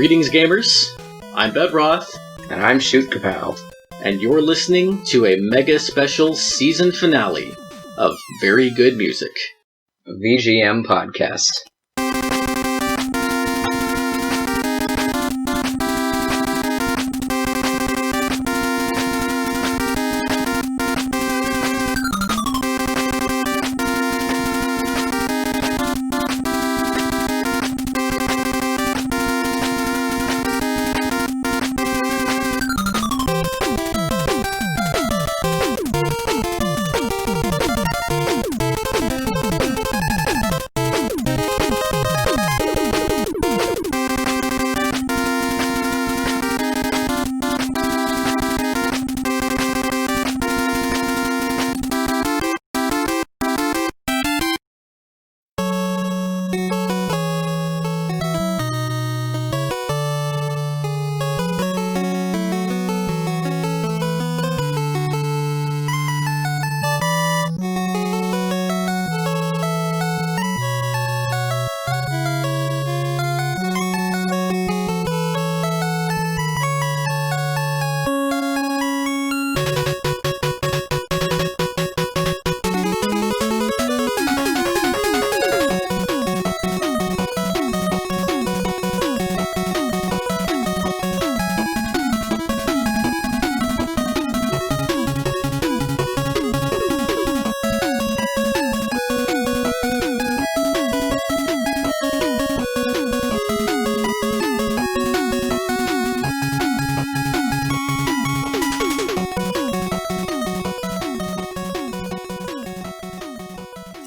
Greetings, gamers. I'm Bedroth. And I'm Shoot Kapow. And you're listening to a mega special season finale of Very Good Music. VGM podcast.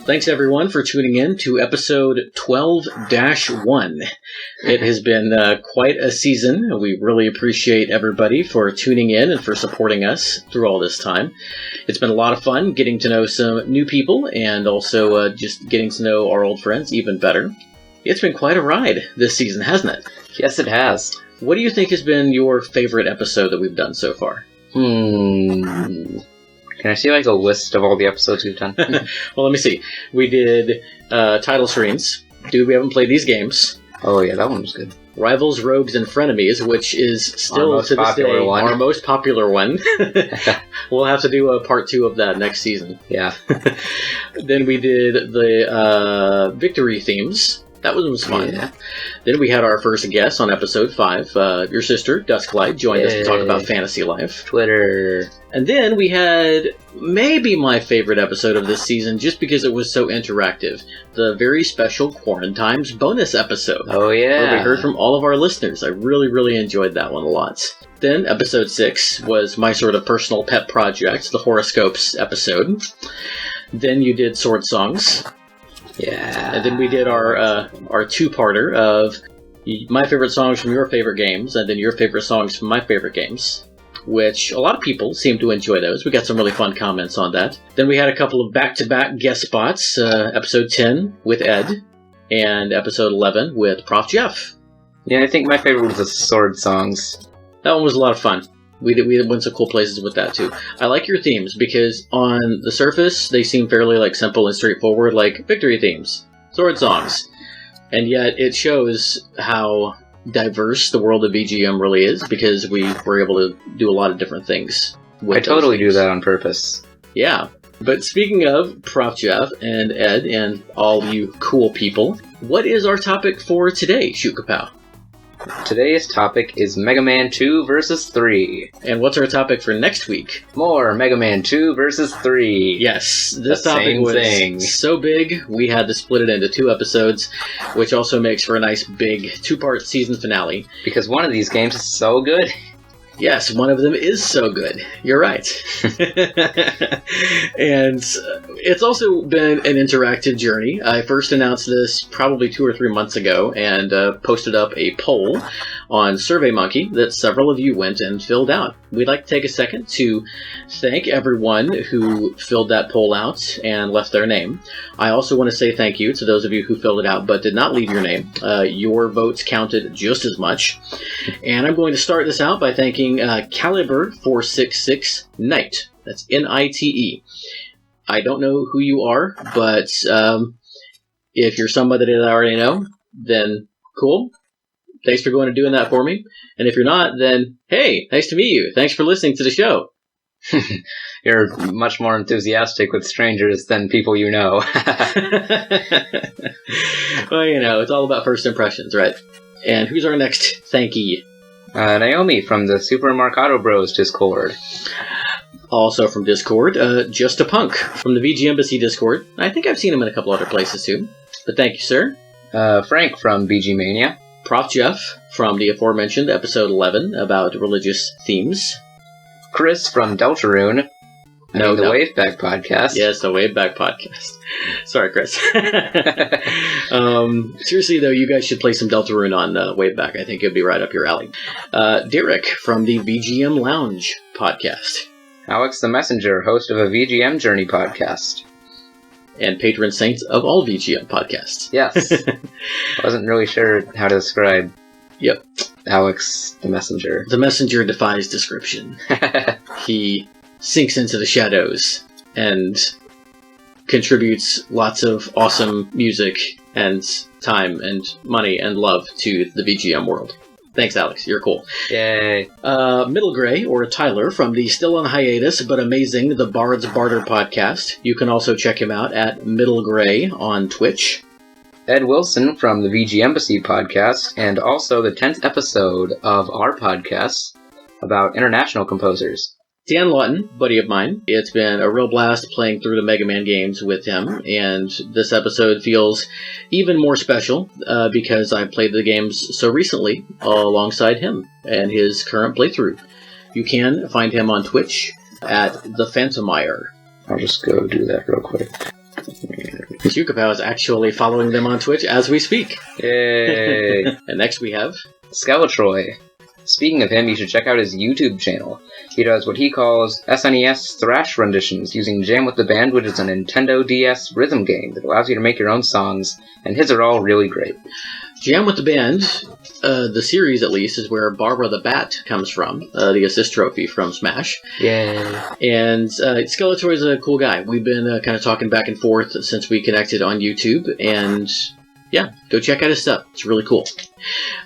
Thanks, everyone, for tuning in to episode 12-1. It has been quite a season. We really appreciate everybody for tuning in and for supporting us through all this time. It's been a lot of fun getting to know some new people and also just getting to know our old friends even better. It's been quite a ride this season, hasn't it? Yes, it has. What do you think has been your favorite episode that we've done so far? Can I see like a list of all the episodes we've done? Well, let me see. We did title screens. Dude, we haven't played these games. Oh yeah, that one was good. Rivals, Rogues, and Frenemies, which is still to this day one. our most popular one. We'll have to do a part 2 of that next season. Yeah. Then we did the victory themes. That one was fun. Yeah. Then we had our first guest on episode 5. Your sister, Dusklight, joined us to talk about Fantasy Life. Twitter. And then we had maybe my favorite episode of this season, just because it was so interactive. The very special Quarantimes bonus episode. Oh, yeah. Where we heard from all of our listeners. I really, really enjoyed that one a lot. Then episode 6 was my sort of personal pet project, the Horoscopes episode. Then you did Sword Songs. Yeah. And then we did our two-parter of my favorite songs from your favorite games, and then your favorite songs from my favorite games, which a lot of people seem to enjoy those. We got some really fun comments on that. Then we had a couple of back-to-back guest spots, episode 10 with Ed, and episode 11 with Prof. Jeff. Yeah, I think my favorite was the Sword Songs. That one was a lot of fun. We went to cool places with that, too. I like your themes, because on the surface, they seem fairly simple and straightforward, like victory themes, sword songs. And yet, it shows how diverse the world of VGM really is, because we were able to do a lot of different things. I totally do that on purpose. Yeah. But speaking of Prof. Jeff and Ed and all you cool people, what is our topic for today, Shoot Kapow? Today's topic is Mega Man 2 vs. 3. And what's our topic for next week? More Mega Man 2 vs. 3. Yes, this topic was so big, we had to split it into 2 episodes, which also makes for a nice big 2-part season finale. Because one of these games is so good. Yes, one of them is so good. You're right. And it's also been an interactive journey. I first announced this probably 2 or 3 months ago and posted up a poll on SurveyMonkey that several of you went and filled out. We'd like to take a second to thank everyone who filled that poll out and left their name. I also want to say thank you to those of you who filled it out but did not leave your name. Your votes counted just as much. And I'm going to start this out by thanking Caliber466 Knight. That's N-I-T-E. I don't know who you are, but if you're somebody that I already know, then cool. thanks for going and doing that for me. And if you're not, then hey, nice to meet you. Thanks for listening to the show. You're much more enthusiastic with strangers than people you know. Well, it's all about first impressions, right? And who's our next thankee? Naomi from the Super Marcato Bros Discord. Also from Discord, Just a Punk from the VG Embassy Discord. I think I've seen him in a couple other places too. But thank you, sir. Frank from BG Mania. Prof Jeff from the aforementioned episode 11 about religious themes. Chris from Deltarune. The Waveback Podcast. Yes, the Waveback Podcast. Sorry, Chris. Seriously, though, you guys should play some Deltarune on Waveback. I think it'd be right up your alley. Derek from the VGM Lounge Podcast. Alex the Messenger, host of a VGM Journey podcast. And patron saint of all VGM podcasts. Yes. Wasn't really sure how to describe Yep. Alex the Messenger. The Messenger defies description. He sinks into the shadows and contributes lots of awesome music and time and money and love to the VGM world. Thanks, Alex. You're cool. Yay. Middle Gray, or Tyler, from the still on hiatus but amazing The Bard's Barter podcast. You can also check him out at Middle Gray on Twitch. Ed Wilson from the VG Embassy podcast, and also the 10th episode of our podcast about international composers. Dan Lawton, buddy of mine. It's been a real blast playing through the Mega Man games with him, and this episode feels even more special because I played the games so recently alongside him and his current playthrough. You can find him on Twitch at The Phantomire. I'll just go do that real quick. Chukapow is actually following them on Twitch as we speak. Yay! And next we have Skeletroy. Speaking of him, you should check out his YouTube channel. He does what he calls SNES thrash renditions using Jam with the Band, which is a Nintendo DS rhythm game that allows you to make your own songs, and his are all really great. Jam with the Band, the series at least, is where Barbara the Bat comes from, the assist trophy from Smash. Yay. And Skeletor is a cool guy. We've been kind of talking back and forth since we connected on YouTube, and yeah, go check out his stuff. It's really cool.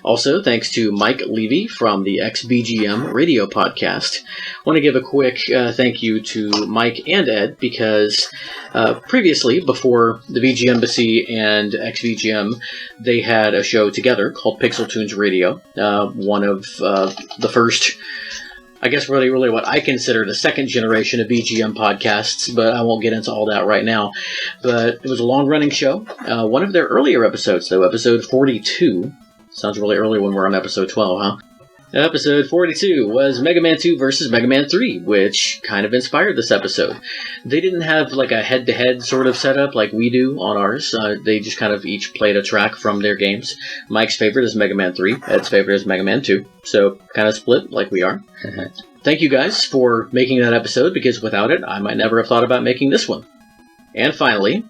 Also, thanks to Mike Levy from the XBGM radio podcast. I want to give a quick thank you to Mike and Ed because previously, before the VG Embassy and XBGM, they had a show together called Pixel Tunes Radio. One of the first, I guess really what I consider the second generation of VGM podcasts, but I won't get into all that right now. But it was a long-running show. One of their earlier episodes, though, episode 42, sounds really early when we're on episode 12, huh? Episode 42 was Mega Man 2 versus Mega Man 3, which kind of inspired this episode. They didn't have like a head-to-head sort of setup like we do on ours. They just kind of each played a track from their games. Mike's favorite is Mega Man 3, Ed's favorite is Mega Man 2, so kind of split like we are. Thank you guys for making that episode, because without it, I might never have thought about making this one. And finally,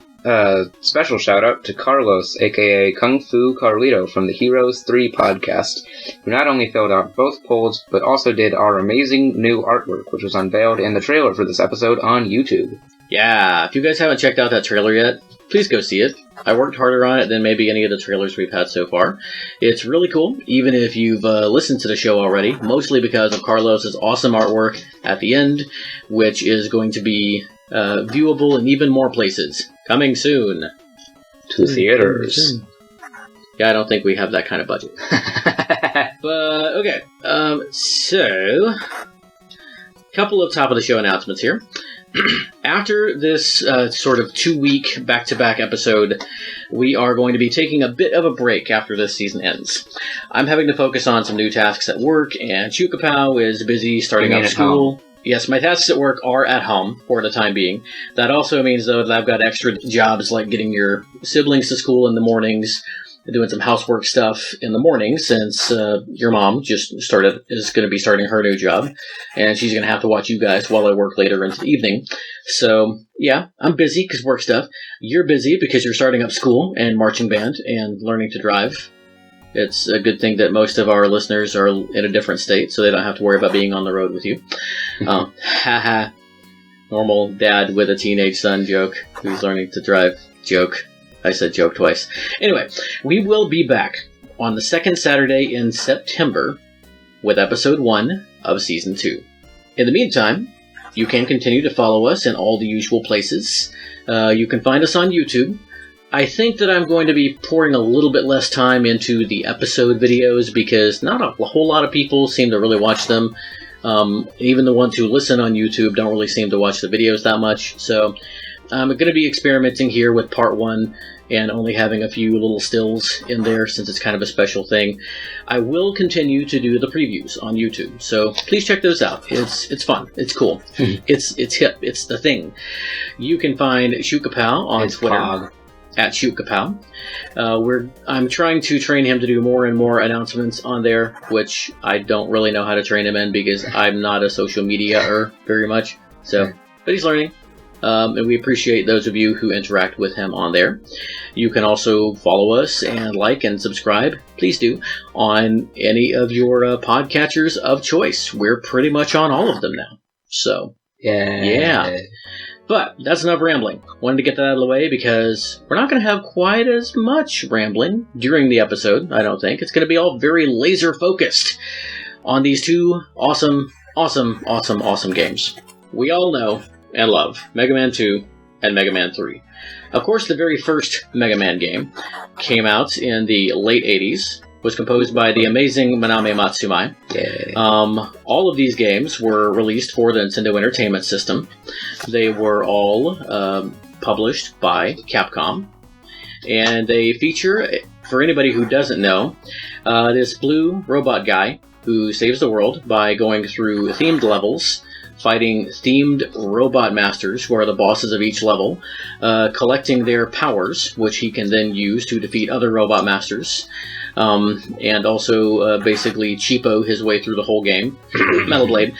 special shout out to Carlos, aka Kung Fu Carlito from the Heroes 3 podcast, who not only filled out both polls, but also did our amazing new artwork, which was unveiled in the trailer for this episode on YouTube. Yeah, if you guys haven't checked out that trailer yet, please go see it. I worked harder on it than maybe any of the trailers we've had so far. It's really cool, even if you've listened to the show already, mostly because of Carlos's awesome artwork at the end, which is going to be viewable in even more places. Coming soon. To theaters. Yeah, I don't think we have that kind of budget. But, okay. So, couple of top-of-the-show announcements here. After this sort of 2-week back-to-back episode, we are going to be taking a bit of a break after this season ends. I'm having to focus on some new tasks at work, and Chukapow is busy starting up school. Yes, my tasks at work are at home for the time being. That also means, though, that I've got extra jobs like getting your siblings to school in the mornings, doing some housework stuff in the morning, since your mom is going to be starting her new job, and she's going to have to watch you guys while I work later into the evening. So, yeah, I'm busy because work stuff. You're busy because you're starting up school and marching band and learning to drive. It's a good thing that most of our listeners are in a different state, so they don't have to worry about being on the road with you. Haha. Normal dad with a teenage son joke who's learning to drive joke. I said joke twice. Anyway, we will be back on the second Saturday in September with Episode 1 of Season 2. In the meantime, you can continue to follow us in all the usual places. You can find us on YouTube. I think that I'm going to be pouring a little bit less time into the episode videos because not a whole lot of people seem to really watch them. Even the ones who listen on YouTube don't really seem to watch the videos that much. So I'm going to be experimenting here with Part 1 and only having a few little stills in there since it's kind of a special thing. I will continue to do the previews on YouTube, so please check those out. It's fun. It's cool. It's hip. It's the thing. You can find Shoot Kapow on Twitter. Pog. At Shoot Kapow. I'm trying to train him to do more and more announcements on there, which I don't really know how to train him in because I'm not a social media-er very much. So, but he's learning. And we appreciate those of you who interact with him on there. You can also follow us and like and subscribe, please do, on any of your podcatchers of choice. We're pretty much on all of them now. So, yeah. But that's enough rambling. Wanted to get that out of the way because we're not going to have quite as much rambling during the episode, I don't think. It's going to be all very laser focused on these two awesome games. We all know and love Mega Man 2 and Mega Man 3. Of course, the very first Mega Man game came out in the late 80s, was composed by the amazing Manami Matsumae. Yay. All of these games were released for the Nintendo Entertainment System. They were all published by Capcom. And they feature, for anybody who doesn't know, this blue robot guy who saves the world by going through themed levels, fighting themed robot masters, who are the bosses of each level, collecting their powers, which he can then use to defeat other robot masters, and also basically cheapo his way through the whole game. Metal Blade.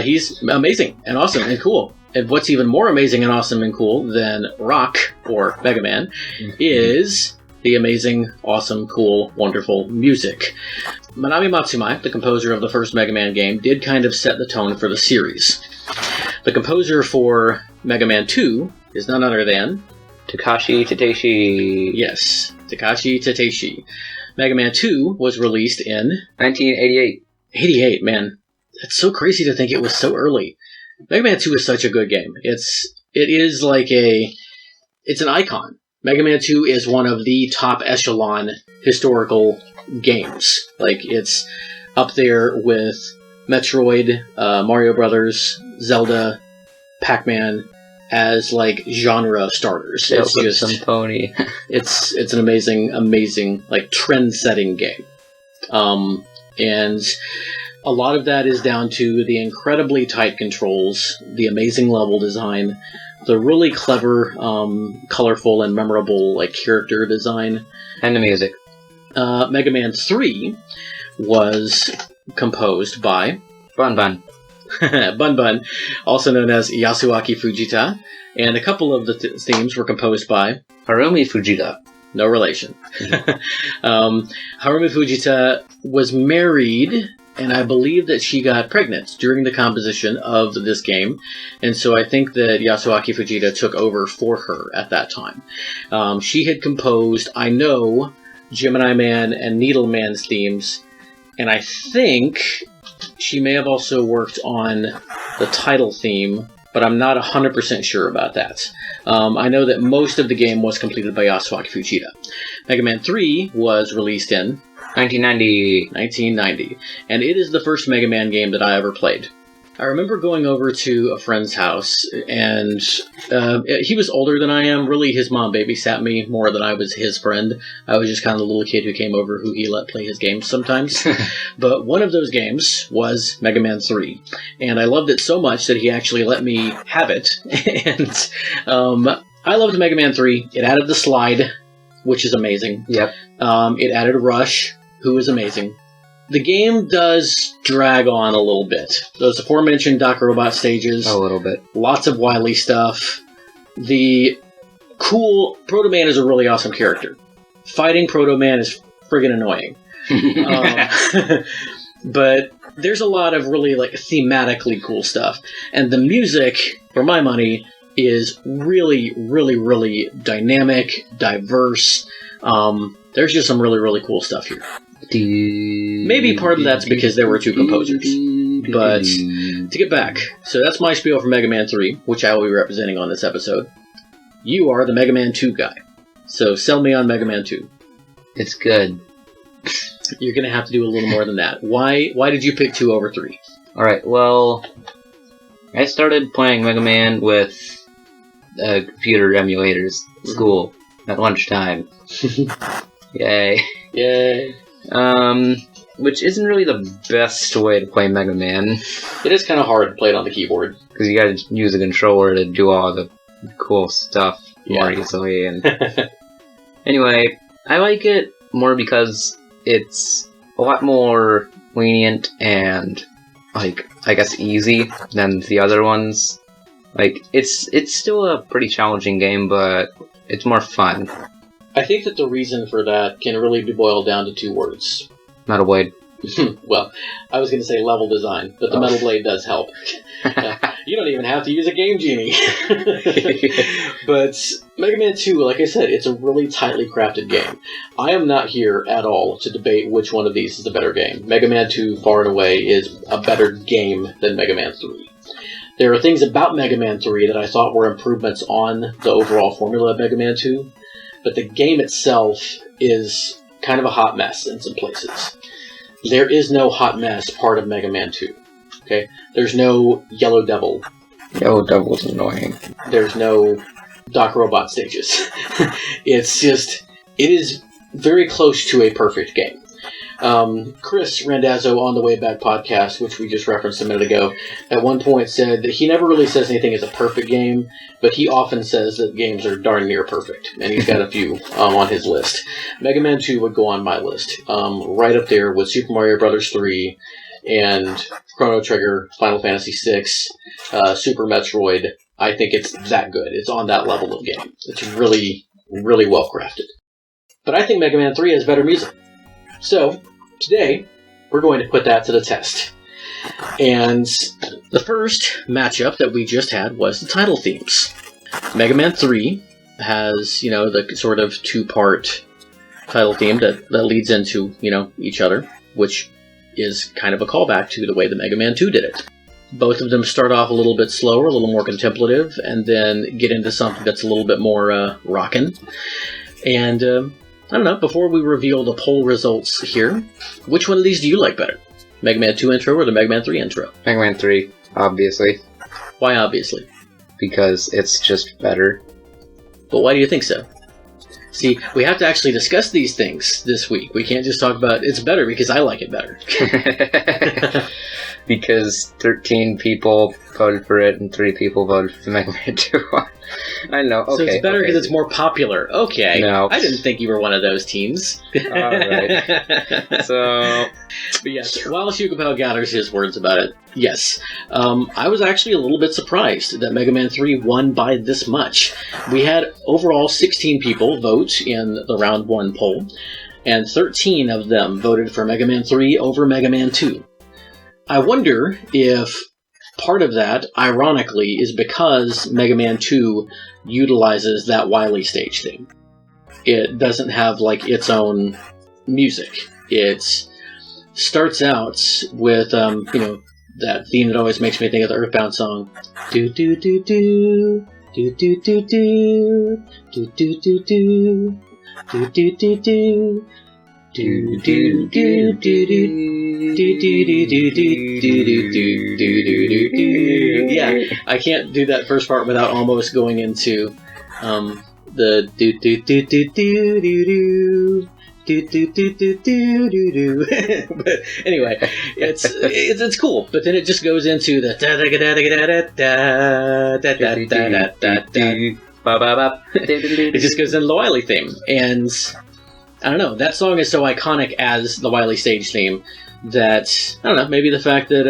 He's amazing and awesome and cool. And what's even more amazing and awesome and cool than Rock, or Mega Man, is the amazing, awesome, cool, wonderful music. Manami Matsumae, the composer of the first Mega Man game, did kind of set the tone for the series. The composer for Mega Man 2 is none other than Takashi Tateishi. Yes, Takashi Tateishi. Mega Man 2 was released in 1988. 88, man. That's so crazy to think it was so early. Mega Man 2 is such a good game. It's an icon. Mega Man 2 is one of the top echelon historical games. Like, it's up there with Metroid, Mario Brothers, Zelda, Pac-Man as like genre starters. It's just some pony. it's an amazing like trend-setting game. And a lot of that is down to the incredibly tight controls, the amazing level design, the really clever, colorful, and memorable like character design, and the music. Mega Man 3 was composed by Bun Bun, also known as Yasuaki Fujita, and a couple of the themes were composed by Harumi Fujita. No relation. Harumi Fujita was married, and I believe that she got pregnant during the composition of this game, and so I think that Yasuaki Fujita took over for her at that time. She had composed, I know, Gemini Man and Needle Man's themes, and I think she may have also worked on the title theme, but I'm not 100% sure about that. I know that most of the game was completed by Yasuaki Fujita. Mega Man 3 was released in 1990, and it is the first Mega Man game that I ever played. I remember going over to a friend's house, and he was older than I am. Really, his mom babysat me more than I was his friend. I was just kind of the little kid who came over who he let play his games sometimes. But one of those games was Mega Man 3, and I loved it so much that he actually let me have it. And I loved Mega Man 3. It added the slide, which is amazing. Yep. It added Rush, who is amazing. The game does drag on a little bit. Those aforementioned Doc Robot stages. A little bit. Lots of Wily stuff. The cool... Proto Man is a really awesome character. Fighting Proto Man is friggin' annoying. But there's a lot of really like thematically cool stuff. And the music, for my money, is really, really, really dynamic, diverse. There's just some really, really cool stuff here. Maybe part of that's because there were two composers. But to get back, so that's my spiel for Mega Man 3, which I will be representing on this episode. You are the Mega Man 2 guy. So sell me on Mega Man 2. It's good. You're going to have to do a little more than that. Why did you pick 2 over 3? Alright, well, I started playing Mega Man with computer emulators at school at lunchtime. Yay. Yay. Which isn't really the best way to play Mega Man. It is kind of hard to play it on the keyboard. Because you gotta use a controller to do all the cool stuff more easily. And anyway, I like it more because it's a lot more lenient and, like, I guess easy than the other ones. Like, it's still a pretty challenging game, but it's more fun. I think that the reason for that can really be boiled down to 2 words. Metal Blade. Well, I was going to say level design, but the Metal Blade does help. You don't even have to use a Game Genie. But Mega Man 2, like I said, it's a really tightly crafted game. I am not here at all to debate which one of these is the better game. Mega Man 2, far and away, is a better game than Mega Man 3. There are things about Mega Man 3 that I thought were improvements on the overall formula of Mega Man 2, but the game itself is kind of a hot mess in some places. There is no hot mess part of Mega Man 2. Okay? There's no Yellow Devil. Yellow Devil's annoying. There's no Doc Robot stages. It's just, it is very close to a perfect game. Chris Randazzo on the Way Back podcast, which we just referenced a minute ago, at one point said that he never really says anything is a perfect game, but he often says that games are darn near perfect, and he's got a few on his list. Mega Man 2 would go on my list, right up there with Super Mario Bros. 3 and Chrono Trigger, Final Fantasy VI, Super Metroid. I think it's that good. It's on that level of game. It's really, really well crafted. But I think Mega Man 3 has better music. So, today, we're going to put that to the test. And the first matchup that we just had was the title themes. Mega Man 3 has, the sort of 2-part title theme that leads into, each other, which is kind of a callback to the way the Mega Man 2 did it. Both of them start off a little bit slower, a little more contemplative, and then get into something that's a little bit more rockin'. And I don't know, before we reveal the poll results here, which one of these do you like better? Mega Man 2 intro or the Mega Man 3 intro? Mega Man 3, obviously. Why obviously? Because it's just better. But why do you think so? See, we have to actually discuss these things this week. We can't just talk about it's better because I like it better. Because 13 people voted for it and 3 people voted for the Mega Man 2 one. I know, okay. So it's better because it's more popular. Okay. No. I didn't think you were one of those teams. Alright. So... But yes, while Shugapel gathers his words about it, yes. I was actually a little bit surprised that Mega Man 3 won by this much. We had overall 16 people vote in the round 1 poll, and 13 of them voted for Mega Man 3 over Mega Man 2. I wonder if part of that, ironically, is because Mega Man 2 utilizes that Wily stage theme. It doesn't have, its own music. It starts out with, that theme that always makes me think of the Earthbound song. Do do do do, do do do do, do do do do, do do do do. Do do do do do do do do do do do do. Yeah, I can't do that first part without almost going into the do do do do do do do do do do do do do. But anyway, it's cool. But then it just goes into the da da da da da da da da da da. It just goes into the Wily theme, and I don't know, that song is so iconic as the Wily stage theme that, I don't know, maybe the fact that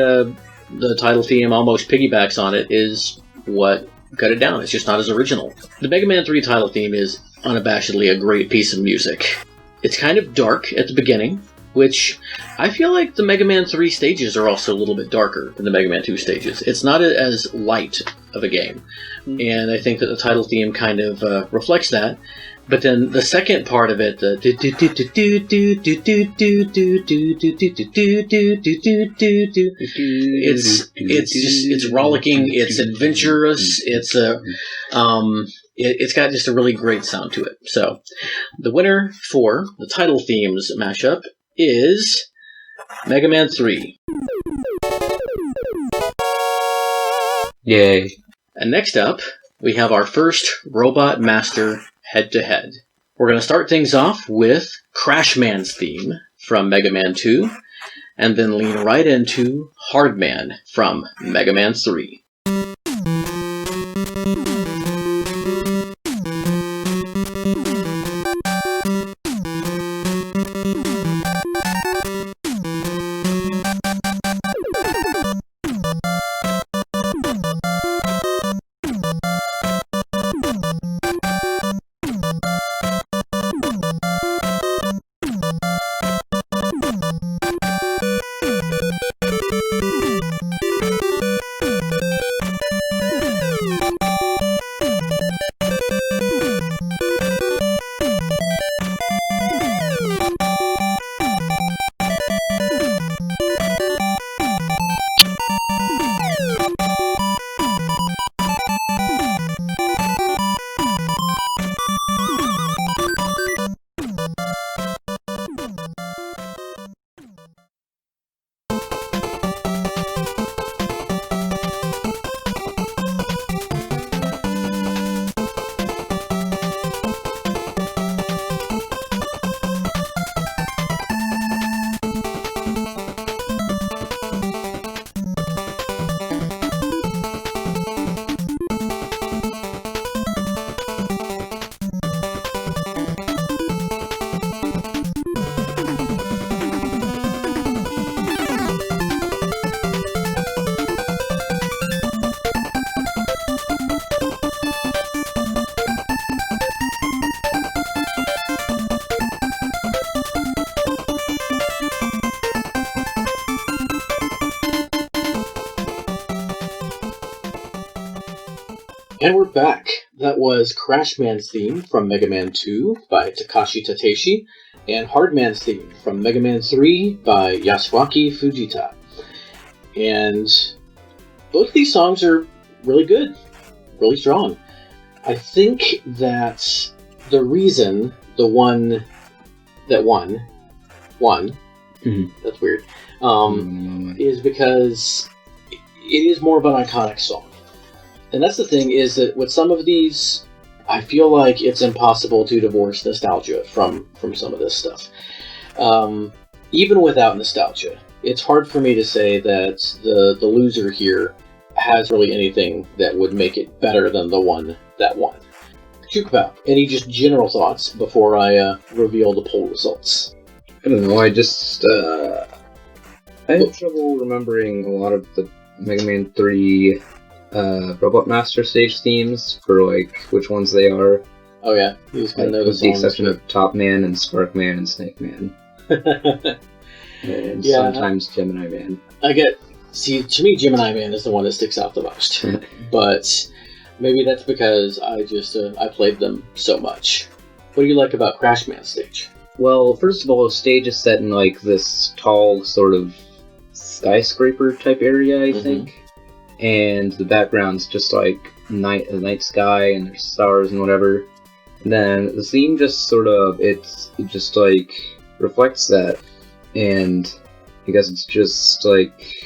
the title theme almost piggybacks on it is what cut it down. It's just not as original. The Mega Man 3 title theme is unabashedly a great piece of music. It's kind of dark at the beginning, which I feel like the Mega Man 3 stages are also a little bit darker than the Mega Man 2 stages. It's not as light of a game, and I think that the title theme kind of reflects that. But then the second part of it, it's rollicking, it's adventurous, it's got just a really great sound to it. So, the winner for the title themes mashup is Mega Man 3. Yay. And next up, we have our first Robot Master head-to-head. We're going to start things off with Crash Man's theme from Mega Man 2, and then lean right into Hard Man from Mega Man 3. And we're back. That was Crash Man's theme from Mega Man 2 by Takashi Tateishi, and Hard Man's theme from Mega Man 3 by Yasuaki Fujita. And both of these songs are really good, really strong. I think that the reason the one that won, that's weird, is because it is more of an iconic song. And that's the thing, is that with some of these, I feel like it's impossible to divorce nostalgia from some of this stuff. Even without nostalgia, it's hard for me to say that the loser here has really anything that would make it better than the one that won. Chukpao, any just general thoughts before I reveal the poll results? I don't know, I have trouble remembering a lot of the Mega Man 3 Robot Master stage themes for like which ones they are. Oh yeah, you just kind of know the with the exception of Top Man and Spark Man and Snake Man, and sometimes Gemini Man. To me, Gemini Man is the one that sticks out the most. But maybe that's because I played them so much. What do you like about Crash Man's stage? Well, first of all, the stage is set in like this tall sort of skyscraper type area, I think. And the background's just like a night sky and there's stars and whatever. And then the theme just sort of, it just like reflects that. And I guess it's just like...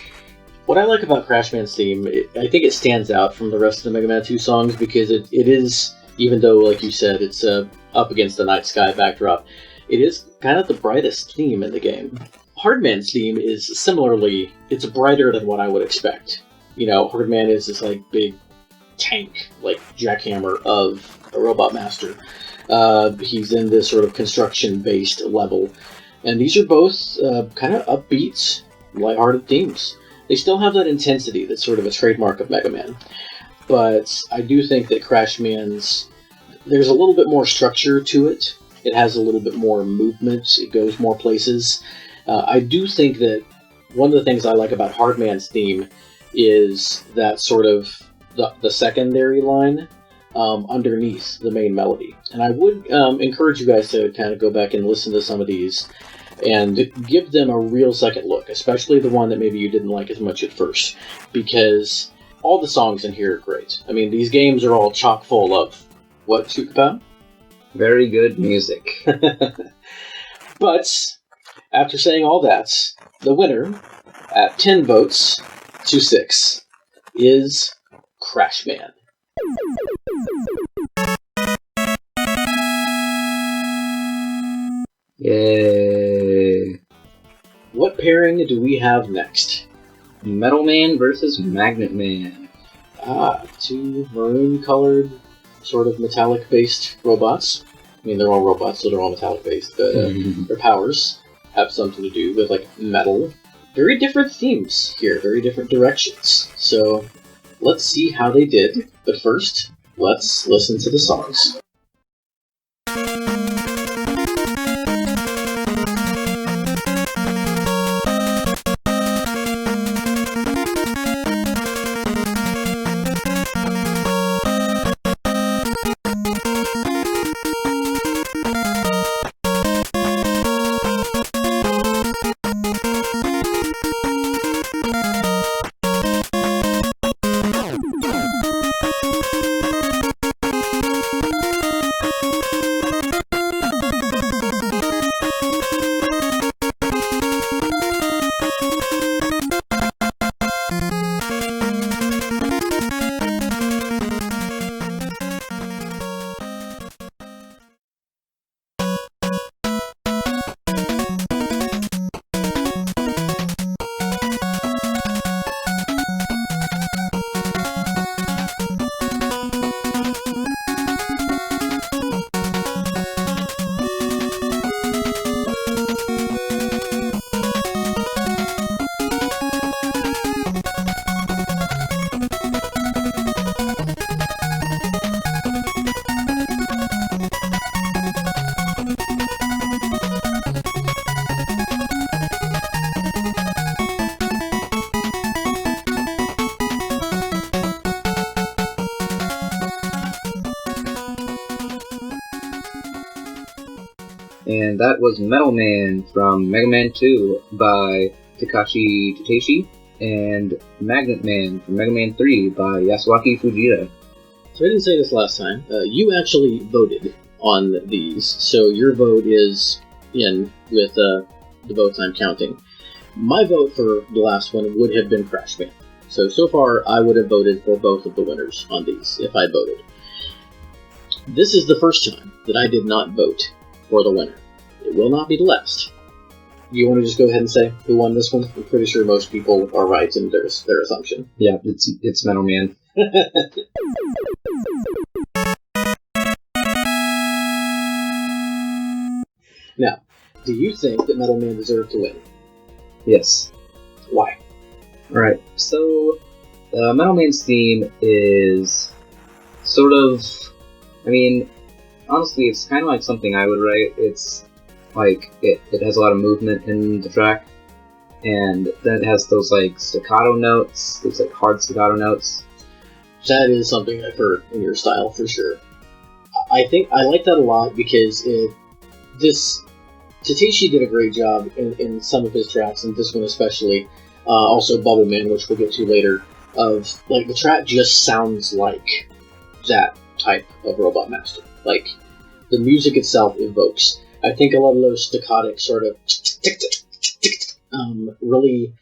What I like about Crash Man's theme, I think it stands out from the rest of the Mega Man 2 songs because it is, even though, like you said, it's up against the night sky backdrop, it is kind of the brightest theme in the game. Hard Man's theme is similarly, it's brighter than what I would expect. You know, Hard Man is this like big tank, like jackhammer of a Robot Master. He's in this sort of construction-based level. And these are both kind of upbeat, lighthearted themes. They still have that intensity that's sort of a trademark of Mega Man. But I do think that Crash Man's, there's a little bit more structure to it. It has a little bit more movement. It goes more places. I do think that one of the things I like about Hardman's theme is that sort of the secondary line underneath the main melody. And I would encourage you guys to kind of go back and listen to some of these and give them a real second look, especially the one that maybe you didn't like as much at first, because all the songs in here are great. I mean, these games are all chock full of what, Tsukupa? Very good music. But after saying all that, the winner at 10 votes to 6 is Crashman. Yay. What pairing do we have next? Metal Man versus Magnet Man. Two maroon-colored, sort of metallic-based robots. I mean, they're all robots, so they're all metallic-based, but their powers have something to do with, like, metal. Very different themes here, very different directions. So, let's see how they did. But first, let's listen to the songs. And that was Metal Man from Mega Man 2 by Takashi Tateishi, and Magnet Man from Mega Man 3 by Yasuaki Fujita. So I didn't say this last time. You actually voted on these, so your vote is in with the votes I'm counting. My vote for the last one would have been Crashman. So far, I would have voted for both of the winners on these, if I voted. This is the first time that I did not vote for the winner. It will not be the last. You want to just go ahead and say who won this one? I'm pretty sure most people are right in their assumption. Yeah, it's Metal Man. Now, do you think that Metal Man deserved to win? Yes. Why? Alright, so Metal Man's theme is sort of, I mean, honestly, it's kind of like something I would write. It's like, it has a lot of movement in the track, and then it has those like staccato notes, those like hard staccato notes. That is something I've heard in your style, for sure. I think I like that a lot because Tateishi did a great job in some of his tracks, and this one especially. Also Bubble Man, which we'll get to later, of, like, the track just sounds like that type of Robot Master. Like, the music itself evokes. I think a lot of those staccatic sort of really,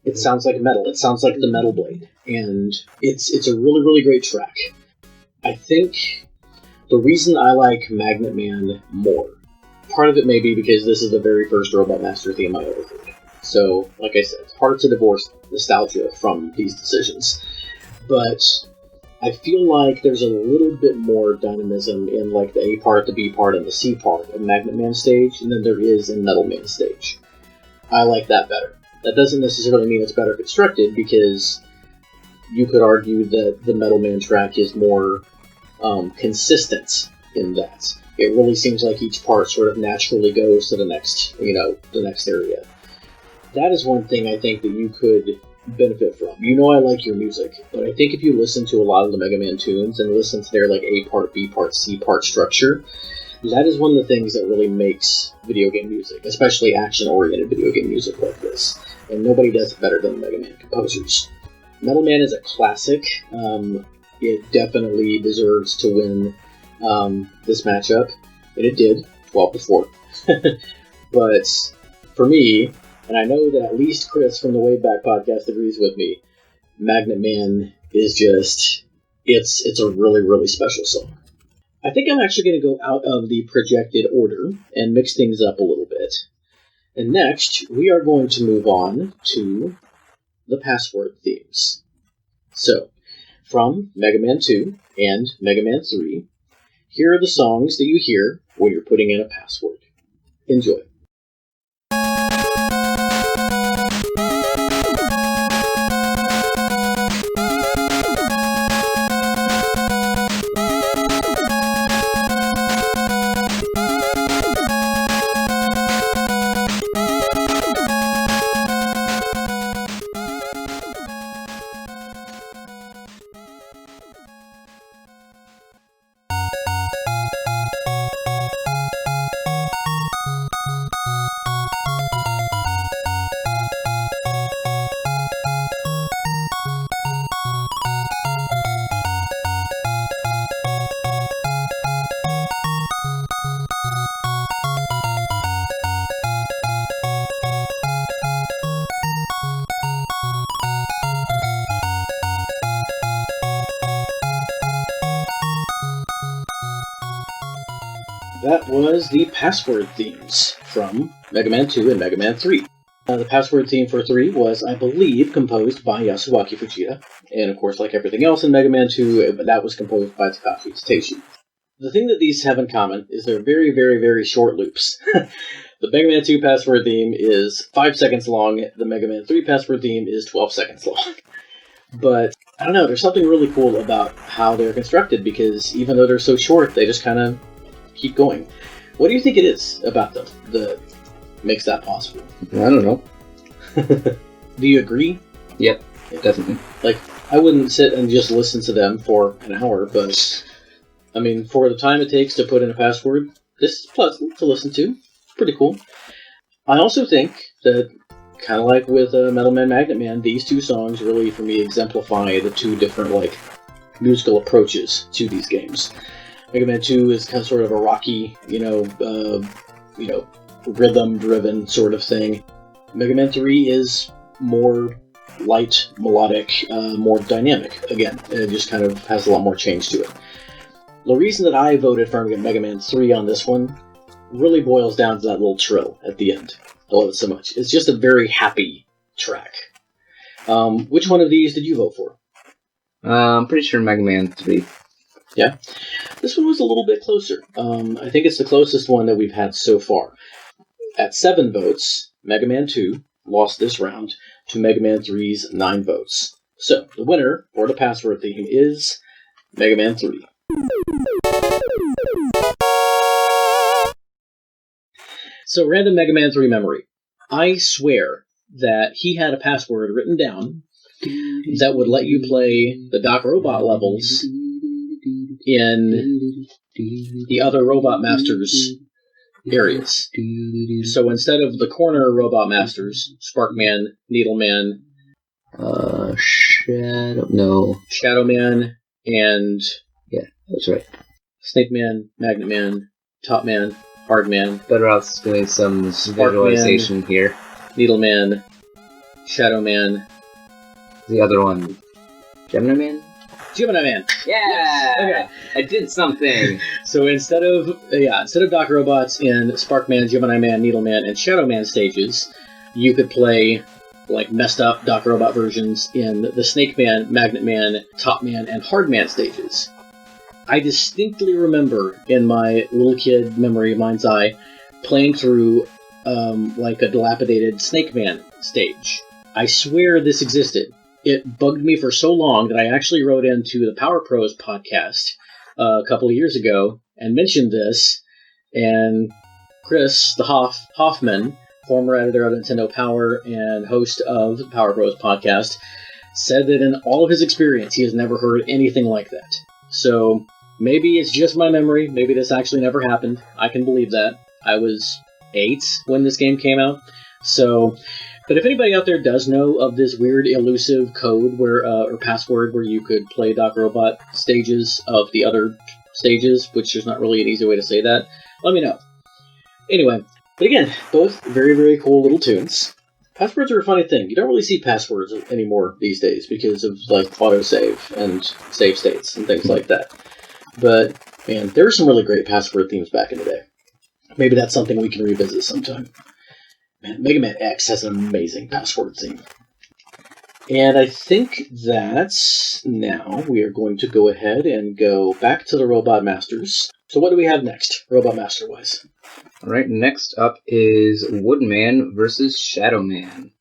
it sounds like metal. It sounds like the Metal Blade. And it's a really, really great track. I think the reason I like Magnet Man more, part of it may be because this is the very first Robot Master theme I ever heard. So, like I said, it's hard to divorce nostalgia from these decisions. But I feel like there's a little bit more dynamism in, like, the A part, the B part, and the C part of Magnet Man stage than there is in Metal Man stage. I like that better. That doesn't necessarily mean it's better constructed, because you could argue that the Metal Man track is more consistent in that. It really seems like each part sort of naturally goes to the next area. that is one thing I think that you could benefit from. You know I like your music, but I think if you listen to a lot of the Mega Man tunes and listen to their like A part, B part, C part structure, that is one of the things that really makes video game music, especially action-oriented video game music like this. And nobody does it better than the Mega Man composers. Metal Man is a classic. It definitely deserves to win this matchup, and it did, 12-4. But for me, and I know that at least Chris from the Way Back podcast agrees with me, Magnet Man is just, it's a really, really special song. I think I'm actually going to go out of the projected order and mix things up a little bit. And next, we are going to move on to the password themes. So, from Mega Man 2 and Mega Man 3, here are the songs that you hear when you're putting in a password. Enjoy. That was the password themes from Mega Man 2 and Mega Man 3. The password theme for 3 was, I believe, composed by Yasuaki Fujita. And of course, like everything else in Mega Man 2, that was composed by Takashi Tateishi. The thing that these have in common is they're very, very, very short loops. The Mega Man 2 password theme is 5 seconds long. The Mega Man 3 password theme is 12 seconds long. But, I don't know, there's something really cool about how they're constructed, because even though they're so short, they just kind of keep going. What do you think it is about them that makes that possible? I don't know. Do you agree? Yep, definitely. Like, I wouldn't sit and just listen to them for an hour, but, I mean, for the time it takes to put in a password, this is pleasant to listen to. Pretty cool. I also think that, kind of like with Metal Man, Magnet Man, these two songs really, for me, exemplify the two different, like, musical approaches to these games. Mega Man 2 is kind of sort of a rocky, rhythm-driven sort of thing. Mega Man 3 is more light, melodic, more dynamic. Again, it just kind of has a lot more change to it. The reason that I voted for Mega Man 3 on this one really boils down to that little trill at the end. I love it so much. It's just a very happy track. Which one of these did you vote for? I'm pretty sure Mega Man 3. Yeah? This one was a little bit closer. I think it's the closest one that we've had so far. At 7 votes, Mega Man 2 lost this round to Mega Man 3's 9 votes. So, the winner for the password theme is Mega Man 3. So, random Mega Man 3 memory. I swear that he had a password written down that would let you play the Doc Robot levels in the other Robot Masters areas. So instead of the corner Robot Masters, Sparkman, Needleman, Shadow Man, and yeah, that's right. Snake Man, Magnet Man, Top Man, Hard Man. Better off doing some visualization here. Needleman, Shadow Man. The other one, Gemini Man? Gemini Man. Yeah. Yes. Okay. I did something. So instead of Doc Robots in Sparkman, Gemini Man, Needleman, and Shadow Man stages, you could play like messed up Doc Robot versions in the Snake Man, Magnet Man, Top Man, and Hard Man stages. I distinctly remember in my little kid memory, mind's eye, playing through like a dilapidated Snake Man stage. I swear this existed. It bugged me for so long that I actually wrote into the Power Pros podcast a couple of years ago and mentioned this, and Chris, the Hoffman, former editor of Nintendo Power and host of the Power Bros podcast, said that in all of his experience, he has never heard anything like that. So maybe it's just my memory. Maybe this actually never happened. I can believe that. I was 8 when this game came out. So, but if anybody out there does know of this weird elusive code where or password where you could play Doc Robot stages of the other stages, which there's not really an easy way to say that, let me know. Anyway, but again, both very, very cool little tunes. Passwords are a funny thing. You don't really see passwords anymore these days because of, like, autosave and save states and things like that. But, man, there were some really great password themes back in the day. Maybe that's something we can revisit sometime. Man, Mega Man X has an amazing password theme. And I think that now we are going to go ahead and go back to the Robot Masters. So what do we have next, Robot Master-wise? Alright, next up is Woodman versus Shadow Man.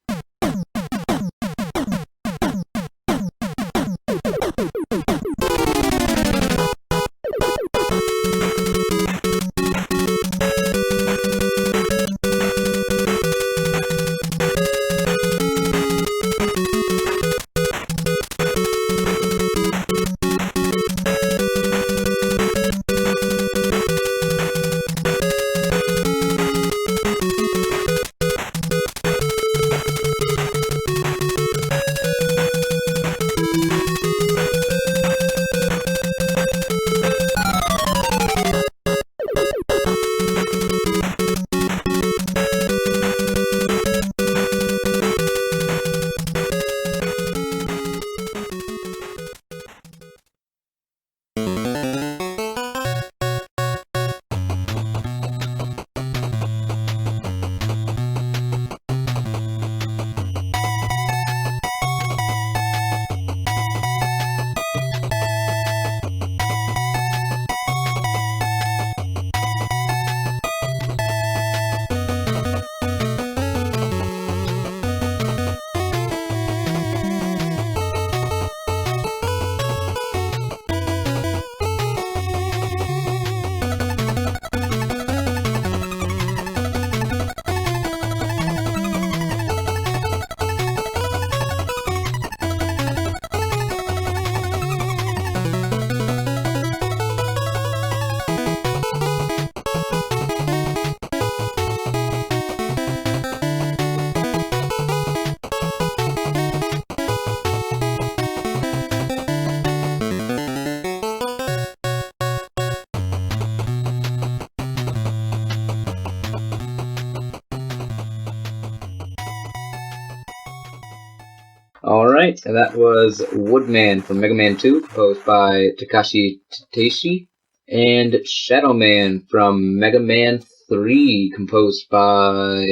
Alright, that was Woodman from Mega Man 2, composed by Takashi Tateishi, and Shadow Man from Mega Man 3, composed by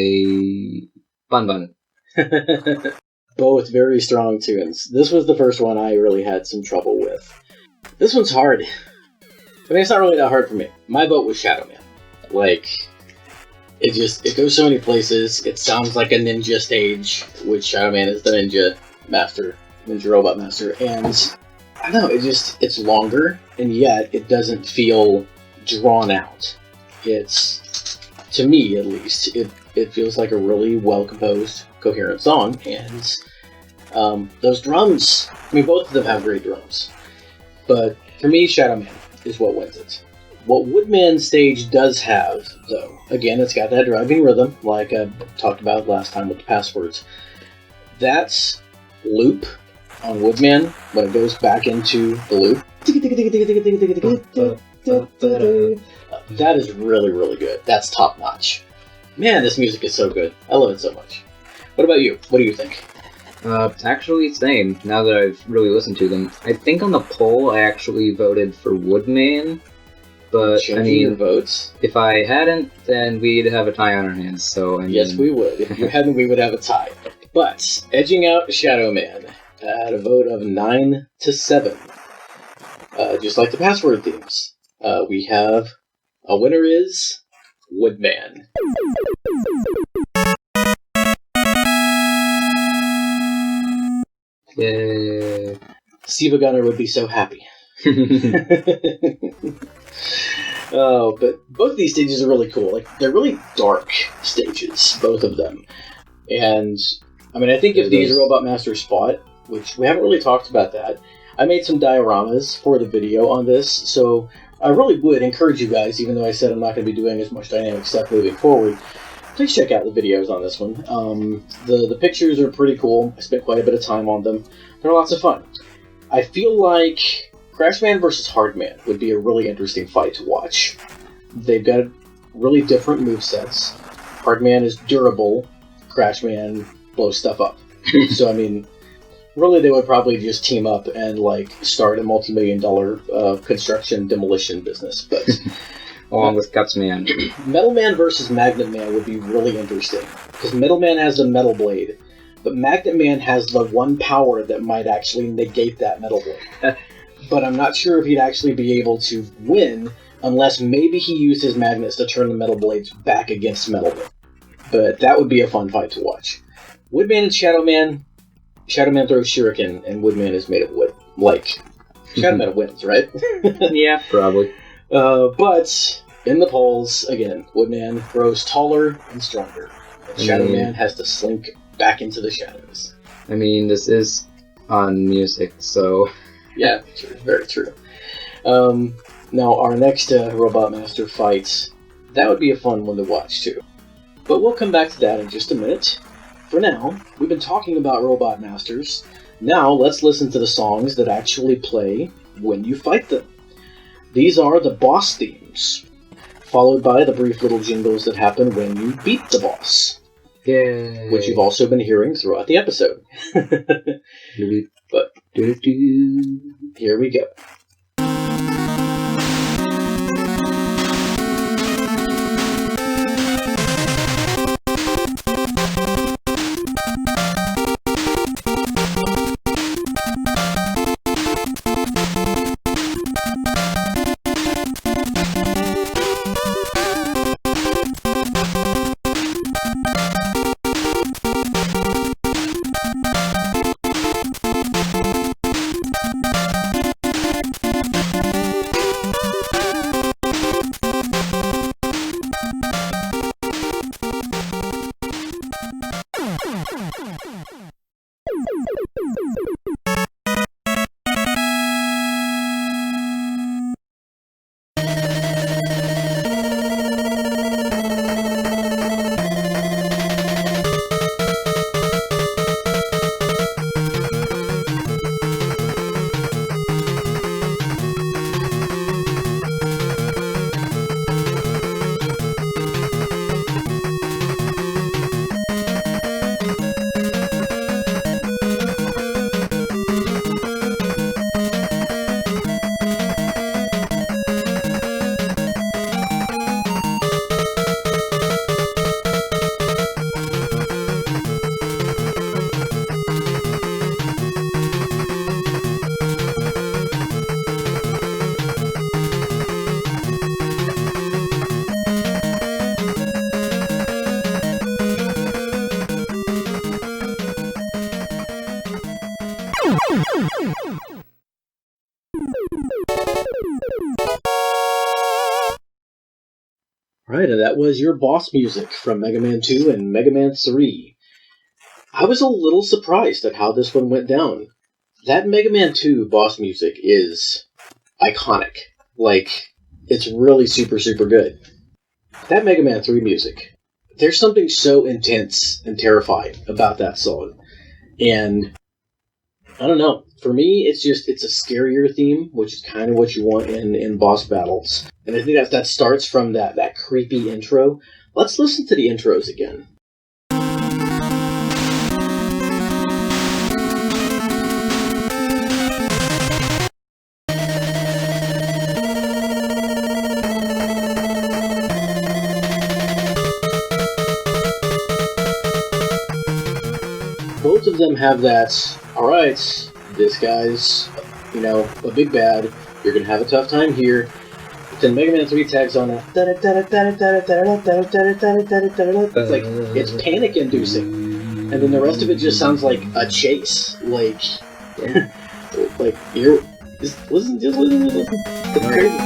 Bun. Both very strong tunes. This was the first one I really had some trouble with. This one's hard. I mean, it's not really that hard for me. My vote was Shadow Man. Like, it goes so many places. It sounds like a ninja stage, which Shadow Man is the ninja robot master, and I don't know, it's longer, and yet it doesn't feel drawn out. It's, to me at least, it feels like a really well-composed, coherent song, and those drums, I mean, both of them have great drums, but for me, Shadow Man is what wins it. What Woodman stage does have, though, again, it's got that driving rhythm, like I talked about last time with the passwords. That's loop on Woodman, when it goes back into the loop, that is really, really good. That's top notch. Man, this music is so good. I love it so much. What about you? What do you think? Actually, same, now that I've really listened to them. I think on the poll I actually voted for Woodman, but Changing your votes? If I hadn't, then we'd have a tie on our hands, so I mean... Yes, we would. If you hadn't, we would have a tie. But, edging out Shadow Man at a vote of 9-7, just like the password themes, we have a winner is Woodman. Yeah. Siva Gunner would be so happy. But both of these stages are really cool. Like, they're really dark stages, both of them. And, I mean, I think if these Robot Masters fought, which we haven't really talked about that, I made some dioramas for the video on this, so I really would encourage you guys, even though I said I'm not going to be doing as much dynamic stuff moving forward, please check out the videos on this one. The pictures are pretty cool. I spent quite a bit of time on them. They're lots of fun. I feel like Crashman versus Hardman would be a really interesting fight to watch. They've got really different movesets. Hardman is durable. Crashman blows stuff up. So, I mean, really they would probably just team up and, like, start a multi-million-dollar construction demolition business. But along with Guts Man. Metal Man versus Magnet Man would be really interesting. Because Metal Man has the metal blade, but Magnet Man has the one power that might actually negate that metal blade. But I'm not sure if he'd actually be able to win unless maybe he used his magnets to turn the metal blades back against Metal Man. But that would be a fun fight to watch. Woodman and Shadow Man. Shadow Man throws shuriken, and Woodman is made of wood. Like, Shadow Man wins, right? Yeah, probably. But in the polls, again, Woodman grows taller and stronger. And Shadow Man has to slink back into the shadows. I mean, this is on music, so... Yeah, true, very true. Now, our next Robot Master fight, that would be a fun one to watch, too. But we'll come back to that in just a minute. For now, we've been talking about Robot Masters. Now, let's listen to the songs that actually play when you fight them. These are the boss themes, followed by the brief little jingles that happen when you beat the boss. Yay. Which you've also been hearing throughout the episode. But here we go. Right, and that was your boss music from Mega Man 2 and Mega Man 3. I was a little surprised at how this one went down. That Mega Man 2 boss music is iconic. Like, it's really super, super good. That Mega Man 3 music, there's something so intense and terrifying about that song. And I don't know. For me, it's a scarier theme, which is kind of what you want in boss battles. And I think that starts from that creepy intro. Let's listen to the intros again. Both of them have that, alright, this guy's, a big bad. You're going to have a tough time here. But then Mega Man 3 tags on that. It's like, it's panic-inducing. And then the rest of it just sounds like a chase. Like, just listen. It's crazy.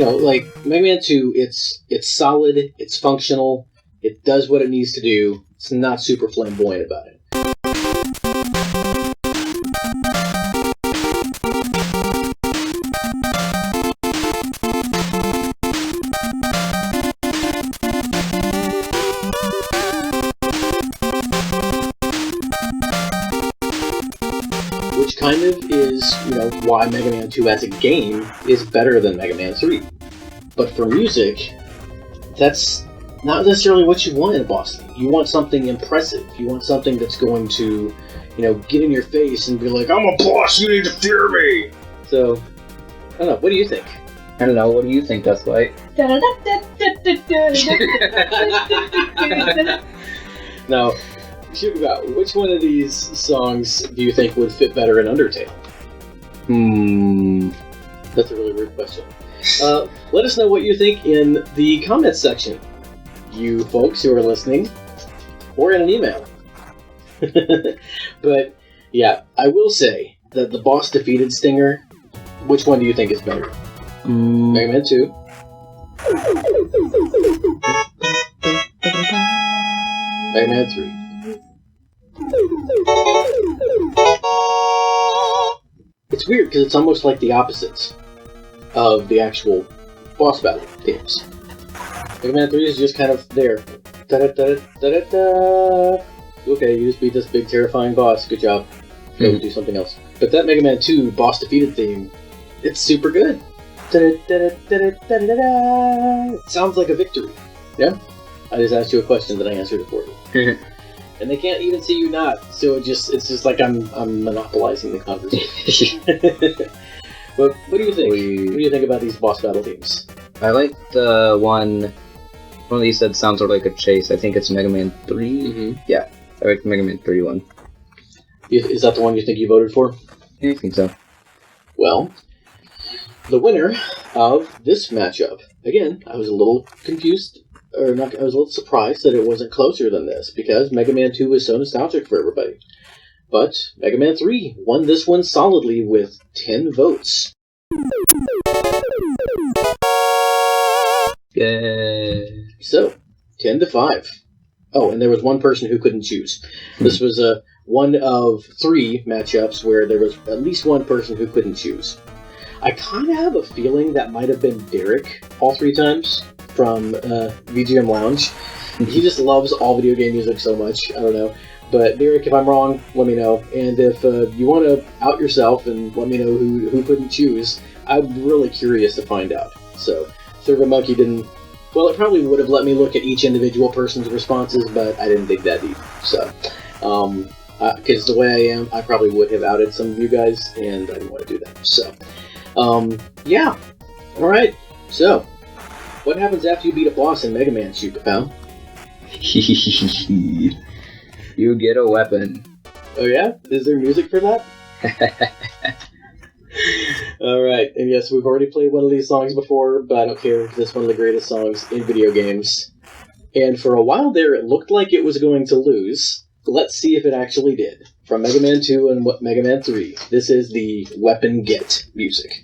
like Mega Man 2, it's solid, it's functional, it does what it needs to do. It's not super flamboyant about it. Which kind of is, why Mega Man 2 as a game is better than Mega Man 3. But for music, that's not necessarily what you want in a boss theme. You want something impressive. You want something that's going to, get in your face and be like, I'm a boss, you need to fear me! So, I don't know, what do you think? I don't know, what do you think, Dustlight? Now, shoot about, which one of these songs do you think would fit better in Undertale? That's a really weird question. Let us know what you think in the comments section, you folks who are listening, or in an email. But, yeah, I will say that the boss defeated Stinger, which one do you think is better? Mega Man 2. Mega Man 3. It's weird because it's almost like the opposites of the actual boss battle themes. Mega Man 3 is just kind of there. Da-da-da-da-da-da. Okay, you just beat this big terrifying boss. Good job. Go do something else. But that Mega Man 2 boss defeated theme, it's super good. Da-da-da-da-da-da-da-da. It sounds like a victory. Yeah? I just asked you a question that I answered it for you. And they can't even see you not, so it's just like I'm monopolizing the conversation. But what do you think? What do you think about these boss battle themes? I like the one of these that sounds sort of like a chase. I think it's Mega Man 3. Mm-hmm. Yeah, I like the Mega Man 3 one. Is that the one you think you voted for? Yeah, I think so. Well, the winner of this matchup, again, I was a little confused. I was a little surprised that it wasn't closer than this, because Mega Man 2 is so nostalgic for everybody. But Mega Man 3 won this one solidly with 10 votes. Yay. So, 10-5. Oh, and there was one person who couldn't choose. This was one of 3 matchups where there was at least one person who couldn't choose. I kind of have a feeling that might have been Derek all 3 times. From VGM Lounge. He just loves all video game music so much. I don't know. But Derek, if I'm wrong, let me know. And if you want to out yourself and let me know who couldn't choose, I'm really curious to find out. So, Server Monkey didn't... Well, it probably would have let me look at each individual person's responses, but I didn't dig that deep. So, because the way I am, I probably would have outed some of you guys, and I didn't want to do that. So, yeah. Alright. So... What happens after you beat a boss in Mega Man, Super Pal? You get a weapon. Oh yeah? Is there music for that? Alright, and yes, we've already played one of these songs before, but I don't care, this is one of the greatest songs in video games. And for a while there, it looked like it was going to lose. Let's see if it actually did. From Mega Man 2 and Mega Man 3, this is the Weapon Get music.